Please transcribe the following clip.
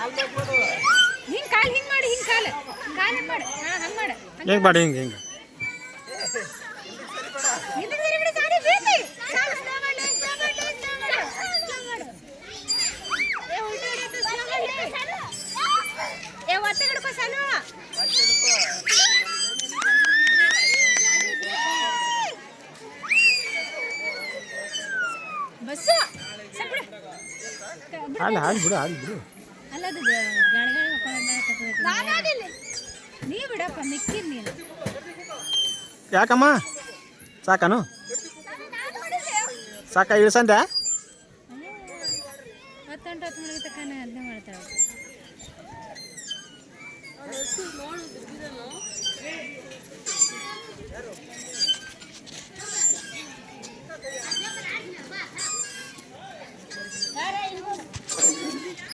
ಹಿಂಗ್ ಕಾಲ್ ಹಿಂಗ್ ಮಾಡಿ ಹಿಂಗ್ ಕಾಲ್ ಕಾಲ್ ಹಿಂಗ್ ಮಾಡಿ ಹಾ ಹಂಗ್ ಮಾಡು ಹೆಂಗೆ ಮಾಡಿ ಹಿಂಗೆ ಹಿಂಗೆ ಹಿಂದಕ್ಕೆ ತಿರುಗಿಡು ಸಾರಿ ಬೀಸಿ ಸಾಲು ಸ್ಲೋ ಮಾಡು ಏ ಉಲ್ಟಾ ಹಿಡಿದು ಸ್ಲೋ ಮಾಡಿ ಏ ಒತ್ತೆ ಹಿಡ್ಕೋ ಸಾಲು ಬಸ್ಸು ಸಬ್ಬಿಡು ಹಾಲು ಹಾಲು ಬಿಡು ಹಾಲು ಬಿಡು ಅಲ್ಲ ಅದು ಗಳಗಳ ನೀ ಬಿಡಪ್ಪ ಮಿಕ್ಕಿರ್ ನೀನು ಯಾಕಮ್ಮ ಸಾಕನು ಸಾಕ ಇಳಿಸಂದೆ ಹತ್ತಂಟು ಹತ್ತು ಮನೆಗೆ ತಕ್ಕ ಅದನ್ನೇ ಮಾಡ್ತಾಳೆ